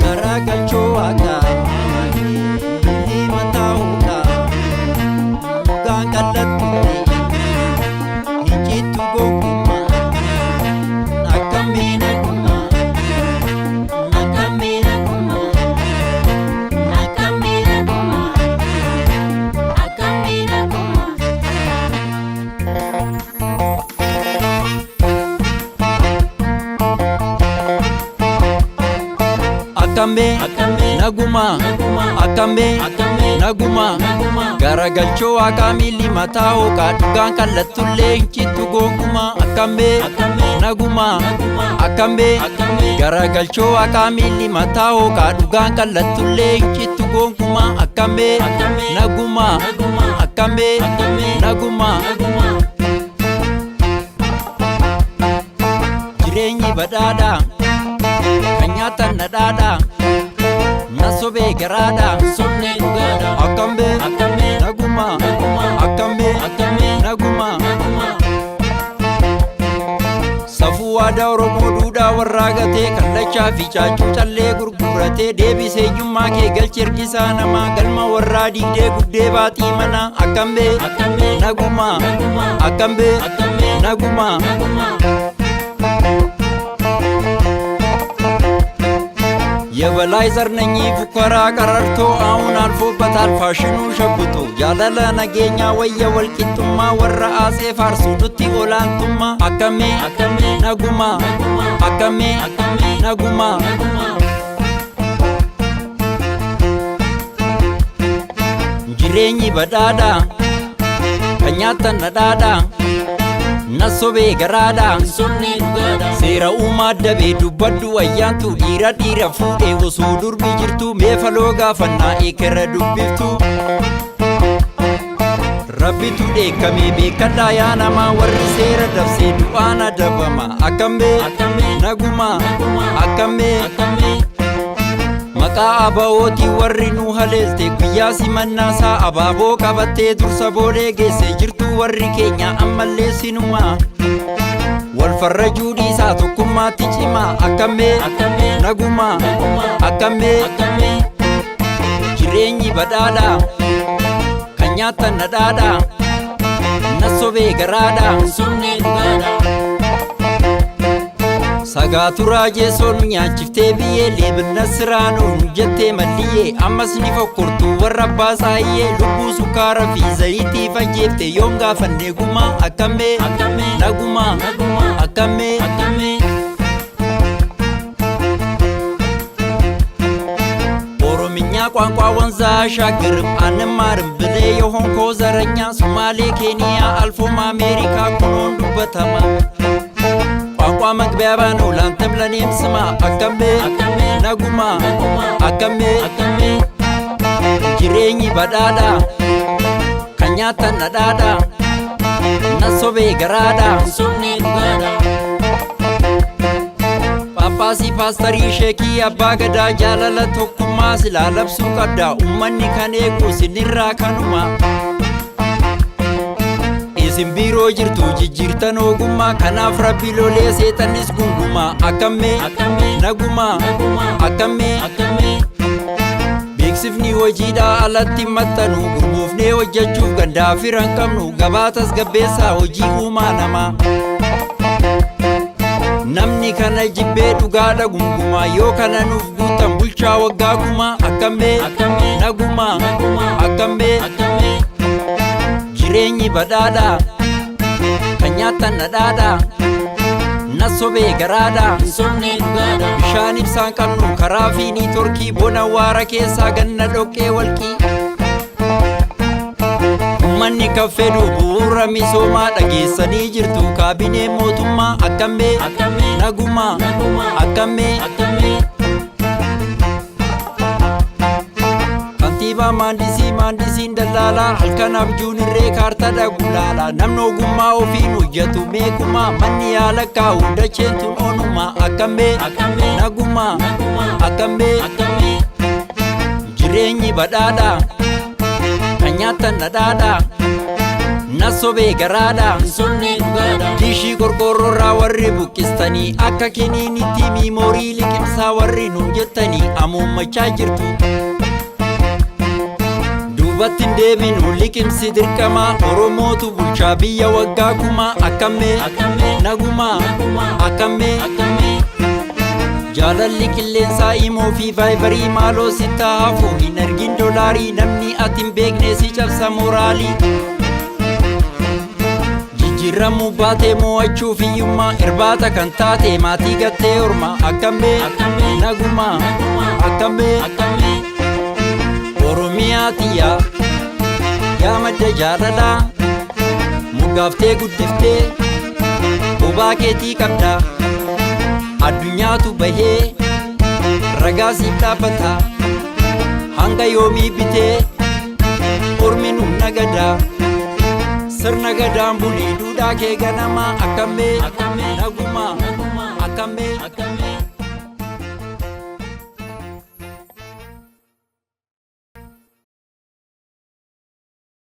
garagalchoo Akkamee mataa hunda dhugaan qallattutti icciitu gonkumaa Akkamee nagumaa Akkamee nagumaa Akkamee nagumaa Akkamee nagumaa Akkamee naguma Akkamee naguma garagalchoo Akkamee mataa hooqaa dhugaan qallattullee icciitu gonkumaa Akkamee naguma Akkamee garagalchoo Akkamee mataa hooqaa dhugaan qallattullee icciitu gonkumaa Akkamee naguma Akkamee naguma jireenyi badhaadhaa kan nyaatan nadhaadhaa na sobee garaadhaa sobnee dhugaadhaa Akkamee naguma Akkamee naguma safuu aadaa Oromoo duudhaa warraa gatee kallachaa fi caachuu callee gurguratee deebisee eenyummaa kee galchi ergisaa namaa galma warraa diigdee guddee baaxii manaa Akkamee naguma Akkamee naguma የበላይ ዘርነኝ ፉከራ ቀረርቶ አሁን አልፎበታል ፋሽኑ ሸብቶ ያለለ ነገኛ ወየ ወልቂጡማ ወረ አጼ ፋርሱ ዱቲ ኦላንቱማ Akkamee ነጉማ Akkamee ነጉማ jireenyi badhaadhaa kan nyaatan nadhaadhaa na sobee garaadhaa seera uumaa dabee dubbaddu ayyaantu dhiira fuudhee osoo durbii jirtu meefaloo gaafannaa eekera dubbiftu rabbitu dheekkamee beekadhaa yaa namaa warri seera dabsee du'aan adabama Akkamee naguma Akkamee maqaa abaa'ootii warri nu haleelte guyyaa simannaasaa abaaboo qabattee dursa boolee geesse jirtu warri keenya ammallee sinumaa wal farrajuu dhiisaa tokkummaatti cimaa Akkamee naguma Akkamee jireenyi badhaadhaa kan nyaatan nadhaadhaa na sobee garaadhaa Sagaatura jeesoon nyaachiftee biyyee leebinna siraanuun jettee malliyyee ammas ni fokkortu warra baasaayyee lubbuu sukkaara fi zayitii fajjeefte yoom gaafannee gumaa Akkamee naguma Akkamee ኦሮምኛ ቋንቋ ወንዝ አሻግርም አንማርም ብለህ የሆንከው ዘረኛ ሶማሌ ኬንያ አልፎም አሜሪካ ኩኖን ዱበተማ ቋንቋ መግቢያባ ነው ላንተም ለኔም ስማ Akkamee naguma Akkamee jireenyi badhaadhaa kan nyaatan nadhaadhaa na sobee garaadhaa Paappaasii paastarii sheekii abbaa gadaa jaalala tokkummaa silaa labsuu qabdaa ummanni kan eegu sinirraa kanuma isin biiroo jirtu jijjiirtan ogummaa kanaaf rabbi lolee seexannis gungumaa Akkamee naguma Akkamee beeksifni hojiidhaa alatti maxxanu gurguufnee hojjechuuf gandaa firan qabnu gabaatas gabbeessaa hojii uumaa namaa namni kana jibbee dhugaadha gungumaa yoo kana nuuf guutan bulchaa waggaa gumaa Akkamee naguma Akkamee jireenyi badhaadhaa kan nyaatan nadhaadhaa na sobee garaadhaa bishaan ibsaan qabnu karaa fi niitorkii bona waara keessaa ganna dhoqqee walqii ummanni kan fedhu bu'uura misoomaa dhageessanii jirtu kaabinee mootummaa Akkamee naguma Akkamee kantiibaa maandisiin dallaalaa halkan abjuun irree kaartaa dhagulaalaa namni ogummaa ofiin hojjetu meekumaa manni yaala kaa'u dacheentuun onumaa Akkamee naguma Akkamee jireenyi badhaadhaa kan nyaatan nadhaadhaa na nasobee garaadha Sonne dhugaadha Diishii qorqoorroorraa warri buqqistanii akka kiniinitti miimoorii liqimsaa warri nuun jettanii amuummachaa jirtu Duubattiin deebinu liqimsi dirqamaa Oromootu bulchaa biyya waggaa kumaa Akkamee nagumaa Akkamee Jaalalli qilleensaa himoo fi vaayibarii maaloo sittaa hafu hin argin dolaarii namni ati hin beekne si cabsa moraalii Jijjiiramuu baatee mo'achuuf hiyyummaa irbaata kan taate maatii gattee orma Akkamee nagumaa Akkamee Oromiyaa tiyyaa yaa madda jaalalaa muggaaftee guddiftee bobaa keetii qabdaa addunyaatu bahee ragaa siif dhaabbata hanga yoomii bitee ormi nu nagadaa sirna gadaan bulii duudhaa kee ganamaa Akkamee nagumaa Akkamee